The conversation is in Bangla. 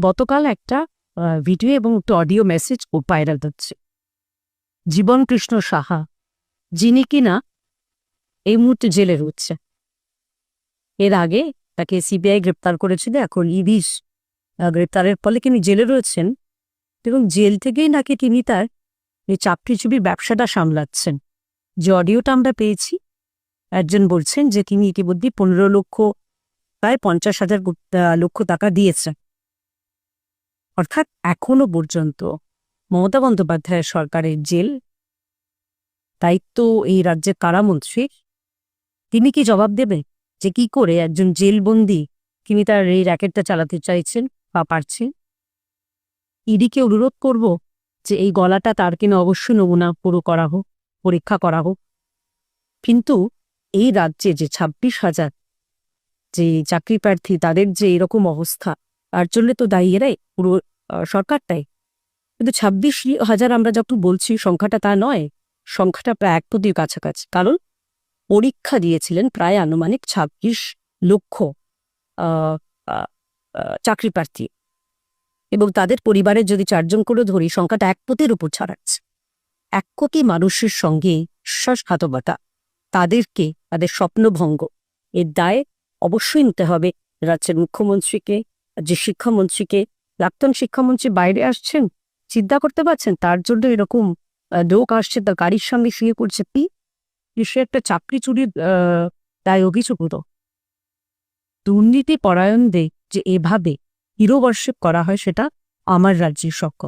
গতকাল একটা ভিডিও এবং একটা অডিও মেসেজ ভাইরাল হচ্ছে। জীবন কৃষ্ণ সাহা, যিনি কিনা এই মুহূর্তে জেলে রয়েছে। এর আগে তাকে সিবিআই গ্রেপ্তার করেছিল, এখন ইডি গ্রেপ্তারের ফলে তিনি জেলে রয়েছেন এবং জেল থেকেই নাকি তিনি তার এই চাকরিজীবীর ব্যবসাটা সামলাচ্ছেন। যে অডিওটা আমরা পেয়েছি, একজন বলছেন যে তিনি ইতিমধ্যে 15 লক্ষ প্রায় 50,000 লক্ষ টাকা দিয়েছেন। অর্থাৎ এখনো পর্যন্ত মমতা বন্দ্যোপাধ্যায়ের সরকারের জেল দায়িত্ব এই রাজ্যের কারামন্ত্রী, তিনি কি জবাব দেবে যে কি করে একজন জেলবন্দি তিনি তার এই র্যাকেটটা চালাতে চাইছেন বা পারছেন? ইডিকে অনুরোধ করব যে এই গলাটা তার কিনা অবশ্যই নমুনা পুরো করা হোক, পরীক্ষা করা হোক। কিন্তু এই রাজ্যে যে 26,000 যে চাকরি প্রার্থী, তাদের যে এরকম অবস্থা, তার জন্য তো দায়ী এরাই, পুরো সরকারটাই। কিন্তু 26,000 আমরা যখন বলছি, সংখ্যাটা তা নয়, সংখ্যাটা প্রায় 1 কোটির কাছাকাছি। কারণ পরীক্ষা দিয়েছিলেন প্রায় আনুমানিক 26 লক্ষ চাকরি প্রার্থী, এবং তাদের পরিবারের যদি 4 জন করে ধরি, সংখ্যাটা 1 কোটির উপর ছাড়াচ্ছে। 1 কোটি মানুষের সঙ্গে বিশ্বাসঘাতকতা, তাদেরকে তাদের স্বপ্নভঙ্গ, এর দায় অবশ্যই নিতে হবে রাজ্যের মুখ্যমন্ত্রীকে, যে শিক্ষামন্ত্রীকে। প্রাক্তন শিক্ষামন্ত্রী বাইরে আসছেন, চিন্তা করতে পারছেন? তার জন্য এরকম লোক আসছে, তার গাড়ির সঙ্গে শুয়ে পড়ছে। সে একটা চাকরি চুরির দায় অভিযোগ। দুর্নীতি পরায়ণদের যে এভাবে হিরো বর্শিপ করা হয়, সেটা আমার রাজ্যের শখ।